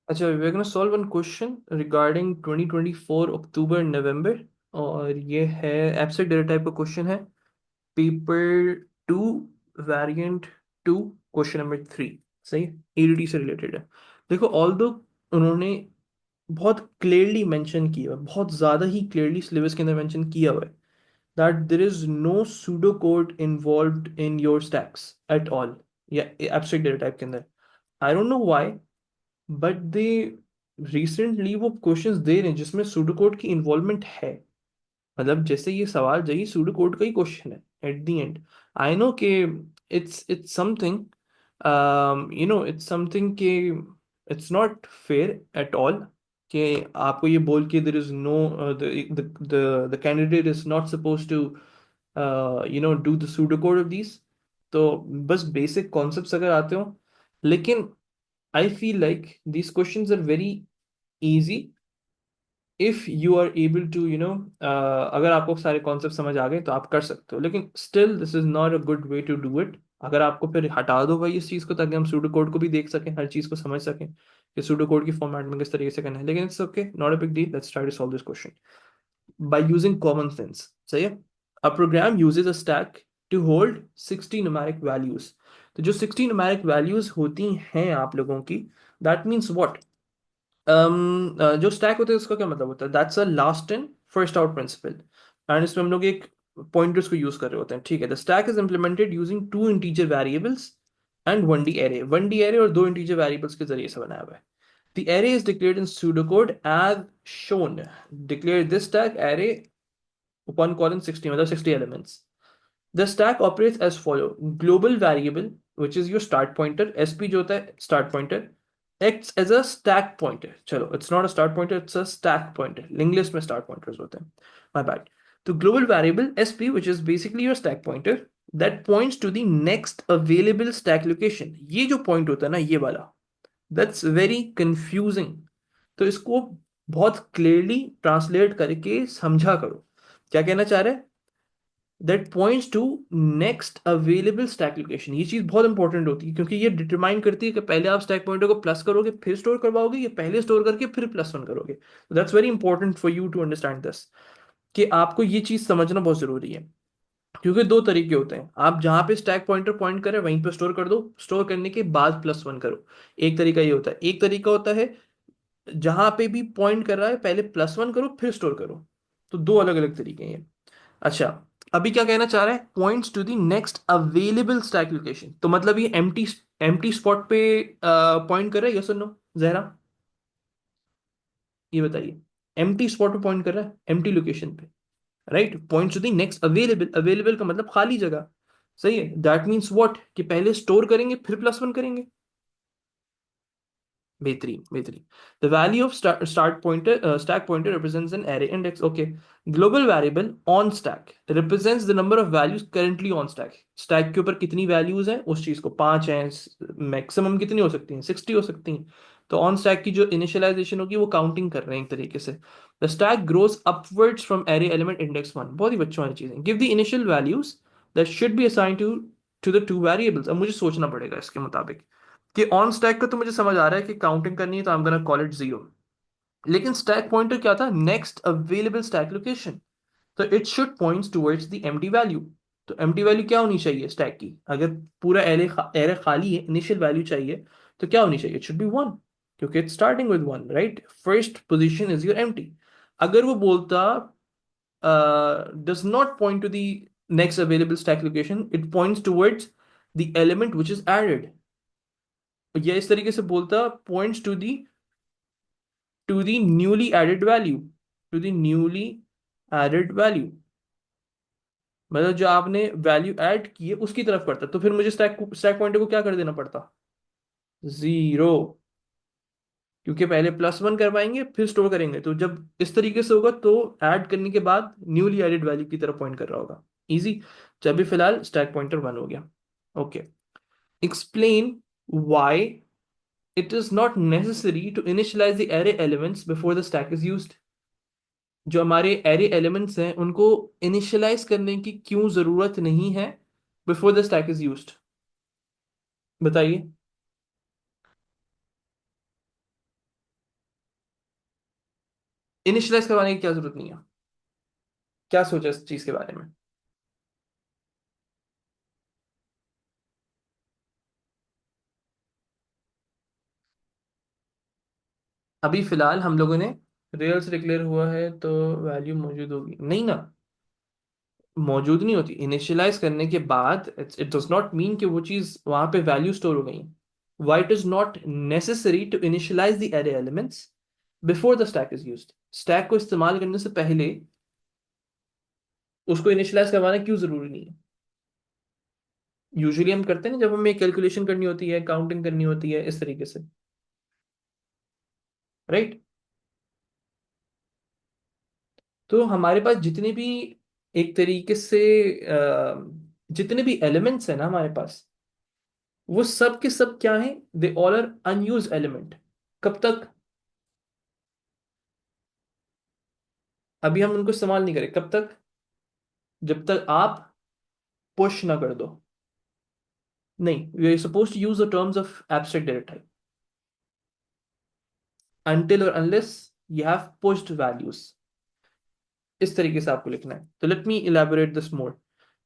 अच्छा, we're gonna solve one question regarding 2024 अक्टूबर नवंबर। और ये है एब्स्ट्रैक्ट डेटा टाइप का क्वेश्चन है। Paper 2, variant 2, question number 3। सही है, ईडीटी से रिलेटेड है। देखो, ऑल्दो उन्होंने बहुत क्लियरली मेंशन किया हुआ है, बहुत ज़्यादा ही क्लियरली सिलेबस के अंदर मेंशन किया हुआ है that there is no pseudo code involved in your stacks at all, या एब्स्ट्रैक्ट डेटा टाइप के अंदर। I don't know why, but they recently वो क्वेश्चंस दे रहे हैं जिसमें सूडोकोड की इन्वॉल्वमेंट है। मतलब जैसे ये सवाल यही सूडोकोड का ही क्वेश्चन है at the end. I know कि इट्स समथिंग, इट्स समथिंग कि it's not fair at all कि आपको ये बोल के there is no, the candidate is not suppose to do the pseudocode of these. तो बस बेसिक कॉन्सेप्ट्स अगर आते हो, लेकिन I feel like these questions are very easy if you are able to, अगर आपको सारे कॉन्सेप्ट समझ आ गए तो आप कर सकते हो, लेकिन still this is not a good way to do it. अगर आपको फिर हटा दो भाई इस चीज़ को, ताकि हम सूडो कोड को भी देख सकें, हर चीज़ को समझ सकें कि सूडो कोड की फॉर्मेट में किस तरीके से करना है। लेकिन it's okay, not a big deal, let's try to solve this question by using common sense. सही है। A program uses a stack to hold 60 numeric values. तो जो 60 न्यूमेरिक वैल्यूज होती हैं आप लोगों की, दैट मीन्स व्हाट? जो स्टैक होता है उसका क्या मतलब होता है? That's a last in first out principle. And इसमें हम लोग एक पॉइंटर्स को यूज कर रहे होते हैं। ठीक है, the stack is implemented using two integer variables and one D array. One D array और दो इंटीजर वेरिएबल्स के जरिए से बनाया हुआ है। The array is declared in pseudocode as shown. Declare this stack array upon colon 60, मतलब 60 elements. The stack operates as follow: global variable, which is your start pointer, sp जो होता है start pointer, acts as a stack pointer. चलो, it's not a start pointer, it's a stack pointer. English में start pointers होते हैं, my bad. तो global variable sp, which is basically your stack pointer, that points to the next available stack location. ये जो point होता है ना, ये वाला, that's very confusing. तो इसको बहुत क्लियरली ट्रांसलेट करके समझा करो। क्या कहना चाह रहे हैं? That points to next available stack location. ये चीज बहुत इंपॉर्टेंट होती है, क्योंकि ये डिटरमाइन करती है कि पहले आप स्टैक पॉइंटर को प्लस करोगे फिर स्टोर करवाओगे, या पहले स्टोर करके फिर +1 करोगे। That's very important for you to understand this, कि आपको ये चीज समझना बहुत जरूरी है। क्योंकि दो तरीके होते हैं, आप जहां पे स्टैक पॉइंटर पॉइंट करें वहीं पे स्टोर कर दो, स्टोर करने के बाद +1 करो। एक तरीका ये होता है। एक तरीका होता है जहां पे भी पॉइंट कर रहा है पहले +1 करो फिर स्टोर करो। तो दो अलग अलग तरीके हैं ये। अच्छा, अभी क्या कहना चाह रहा है? Points to the next available stack location. तो मतलब ये एम्प्टी एम्प्टी स्पॉट पे पॉइंट कर रहा है, यस और नो? जहरा, ये बताइए। एम्प्टी स्पॉट पे पॉइंट कर रहा है, एम्प्टी लोकेशन पे, right? Points to the next available, available का मतलब खाली जगह। सही है। दैट मीन्स व्हाट, कि पहले स्टोर करेंगे फिर +1 करेंगे। बेहतरीन बेहतरीन। The value of start pointer, stack pointer represents an array index. Okay. Global variable on stack represents the number of values currently on stack. Stack के ऊपर कितनी वैल्यूज हैं उस चीज को, 5 हैं, मैक्सिमम कितनी हो सकती हैं? 60 हो सकती हैं। तो ऑन स्टैक की जो इनिशियलाइजेशन होगी वो काउंटिंग कर रहे हैं एक तरीके से। The stack grows upwards from array element index 1। बहुत ही बच्चों वाली चीजें। Give the initial values that should be assign to to the two variables. अब मुझे सोचना पड़ेगा इसके मुताबिक कि ऑन स्टैक का तो मुझे समझ आ रहा है कि काउंटिंग करनी है, तो I am gonna call it 0। लेकिन स्टैक पॉइंटर क्या था? Next available stack location. तो it should points towards the empty value. तो एम्प्टी वैल्यू क्या होनी चाहिए स्टैक की? अगर पूरा एरे खाली है, इनिशियल वैल्यू चाहिए, तो क्या होनी चाहिए? इट शुड बी 1, क्योंकि it's starting with 1, right? First position is your empty. अगर वो बोलता does not point to the next available stack location, it points towards the element which is added, या इस तरीके से बोलता points to the newly added value, to the newly added value. मतलब जो आपने वैल्यू ऐड की है उसकी तरफ करता, तो फिर मुझे स्टैक स्टैक पॉइंटर को क्या कर देना पड़ता? 0। क्योंकि पहले +1 करवाएंगे फिर स्टोर करेंगे, तो जब इस तरीके से होगा तो ऐड करने के बाद न्यूली एडेड वैल्यू की तरफ पॉइंट कर रहा होगा। इजी। जब भी फिलहाल स्टैक पॉइंटर 1 हो गया। Okay. Explain why it is not necessary to initialize the array elements before the stack is used. जो हमारे एरे एलिमेंट्स हैं उनको इनिशियलाइज करने की क्यों जरूरत नहीं है before the stack is used? बताइए। इनिशियलाइज करवाने की क्या जरूरत नहीं है? क्या सोचा इस चीज के बारे में? अभी फिलहाल हम लोगों ने रियल्स डिक्लेयर हुआ है तो वैल्यू मौजूद होगी नहीं ना? मौजूद नहीं होती। इनिशियलाइज करने के बाद इट डज नॉट मीन कि वो चीज वहां पे वैल्यू स्टोर हो गई। Why it is not necessary to initialise the array elements before the stack is used. Stack को इस्तेमाल करने से पहले उसको इनिशियलाइज करवाना क्यों जरूरी नहीं है? यूजुअली हम करते हैं ना, जब हमें कैलकुलेशन करनी होती है, काउंटिंग करनी होती है, इस तरीके से। राइट। तो हमारे पास जितने भी, एक तरीके से जितने भी एलिमेंट्स है ना हमारे पास, वो सब के सब क्या है? They all are unused element. कब तक? अभी हम उनको इस्तेमाल नहीं करें। कब तक? जब तक आप पुश ना कर दो। नहीं, we are suppose to use the terms of abstract data type. until or unless you have pushed values। इस तरीके से आपको लिखना है। तो let me elaborate this more.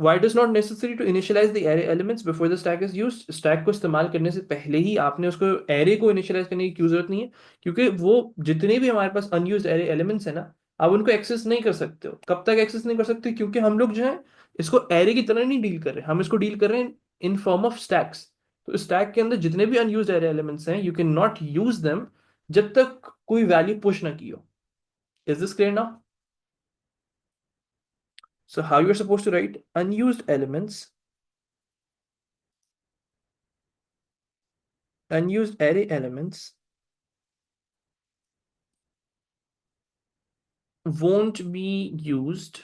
Why it is not necessary to initialize the array elements before the stack is used? Stack को इस्तेमाल करने से पहले ही आपने उसको एरे को इनिशियलाइज करने की क्यों जरूरत नहीं है? क्योंकि वो जितने भी हमारे पास अनयूज्ड एरे एलिमेंट्स है ना, आप उनको एक्सेस नहीं कर सकते हो। कब तक एक्सेस नहीं कर सकते? क्योंकि हम लोग जो है इसको एरे की तरह नहीं डील कर रहे, हम इसको डील कर रहे हैं इन फॉर्म ऑफ स्टैक्स। तो स्टैक के अंदर जितने भी अनयूज्ड एरे एलिमेंट्स हैं, you can not use them जब तक कोई वैल्यू पुश ना की हो। Is this clear now? So how you're supposed to write unused array elements won't be used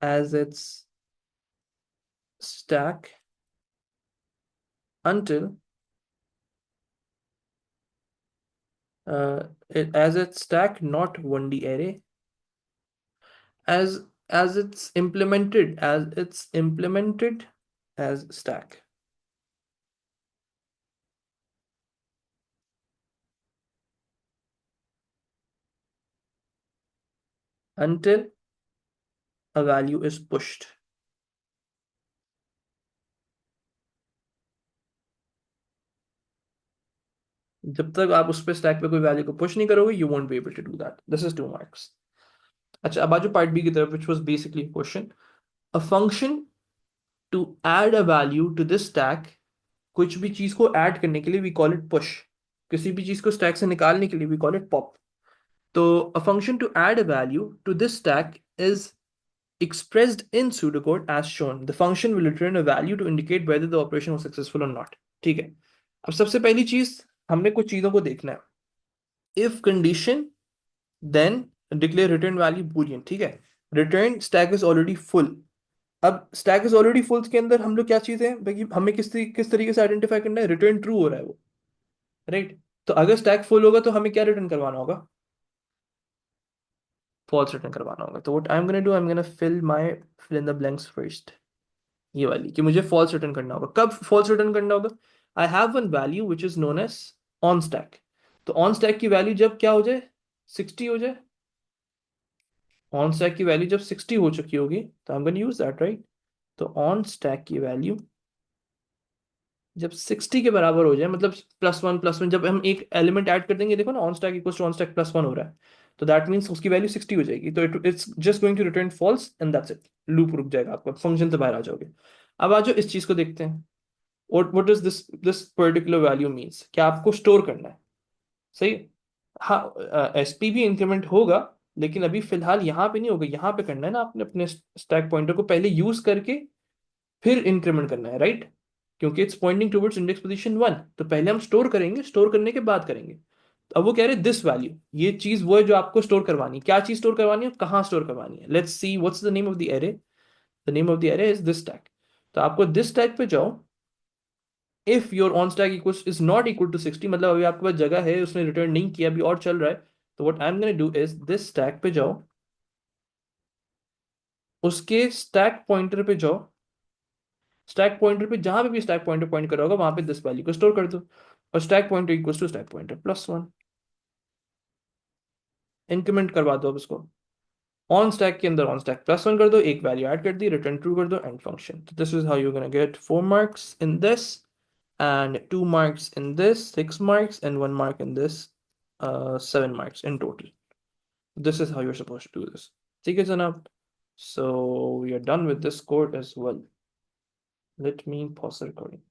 as its stack until as its stack, not 1D array, as it's implemented as stack until a value is pushed। जब तक आप उस पे stack पे कोई value को push नहीं करोगे, you won't be able to do that. This is 2 marks. अच्छा, अब आ जाओ पार्ट बी की तरफ, which was basically question. A function to add a value to this stack. कुछ भी चीज को ऐड करने के लिए वी कॉल इट पुश। किसी भी चीज को स्टैक से निकालने के लिए वी कॉल इट पॉप। तो a function to add a value to this stack is expressed in pseudocode as shown। The function will return a value to indicate whether the operation was successful or not। ठीक है। अब सबसे पहली चीज, हमने कुछ चीजों को देखना है। If condition, then declare return value boolean. ठीक है। Return stack is already full. अब स्टैक इज ऑलरेडी फुल के अंदर हम लोग क्या चीज है भाई, हमें किस तरीके से आइडेंटिफाई करना है? रिटर्न ट्रू हो रहा है वो। राइट। तो अगर स्टैक फुल होगा तो हमें क्या रिटर्न करवाना होगा? फॉल्स रिटर्न करवाना होगा। तो what I am gonna do, I am gonna fill in the blanks first. ये वाली कि मुझे फॉल्स रिटर्न करना होगा। कब फॉल्स रिटर्न करना होगा? I have one value which is known as on stack. तो ऑन स्टैक की वैल्यू जब क्या हो जाए? 60 हो जाए। ऑन स्टैक की वैल्यू जब 60 हो चुकी होगी तो I am gonna use that, right. तो ऑन स्टैक की वैल्यू जब 60 के बराबर हो जाए, मतलब +1 +1, जब हम एक एलिमेंट ऐड कर देंगे, देखो ना, on stack equals to on stack +1 हो रहा है, तो दैट मीन्स उसकी वैल्यू 60 हो जाएगी। तो it's just going to return false and that's it. Loop रुक जाएगा, आपका फंक्शन से बाहर आ जाओगे। अब आ जाओ इस चीज को देखते हैं। What does this particular value means? क्या आपको स्टोर करना है? सही। हाँ, एसपी भी इंक्रीमेंट होगा, लेकिन अभी फिलहाल यहाँ पे नहीं होगा। यहाँ पे करना है ना आपने, अपने स्टैक पॉइंटर को पहले यूज करके फिर इंक्रीमेंट करना है, राइट। क्योंकि it's pointing towards index position 1। तो पहले हम स्टोर करेंगे, स्टोर करने के बाद करेंगे। तो अब वो कह रहे हैं दिस वैल्यू, ये चीज वो है जो आपको स्टोर करवानी है। क्या चीज स्टोर करवानी है, कहाँ स्टोर करवानी है? Let's see what's the name of the array. The name of the array is this tag. तो आपको दिस टैग पे जाओ। If your on stack equals is not equal to 60, मतलब अभी आपके पास जगह है, उसने रिटर्न नहीं किया, अभी और चल रहा है, तो what I am gonna do is this stack पे जाओ, उसके स्टैक पॉइंटर पे जाओ, स्टैक पॉइंटर पे जहां पे भी स्टैक पॉइंटर पॉइंट कर रहा होगा वहां पे दिस वैल्यू को स्टोर कर दो, और stack pointer equals to stack pointer plus 1। Increment करवा दो अब इसको, ऑन स्टैक के अंदर ऑन स्टैक प्लस 1 कर दो, एक वैल्यू ऐड कर दी, रिटर्न ट्रू कर दो, एंड फंक्शन। तो this is how you gonna get 4 marks in this and 2 marks in this, 6 marks, and 1 mark in this, 7 marks in total. This is how you're supposed to do this. ठीक है जनाब, so we are done with this code as well. Let me pause the recording.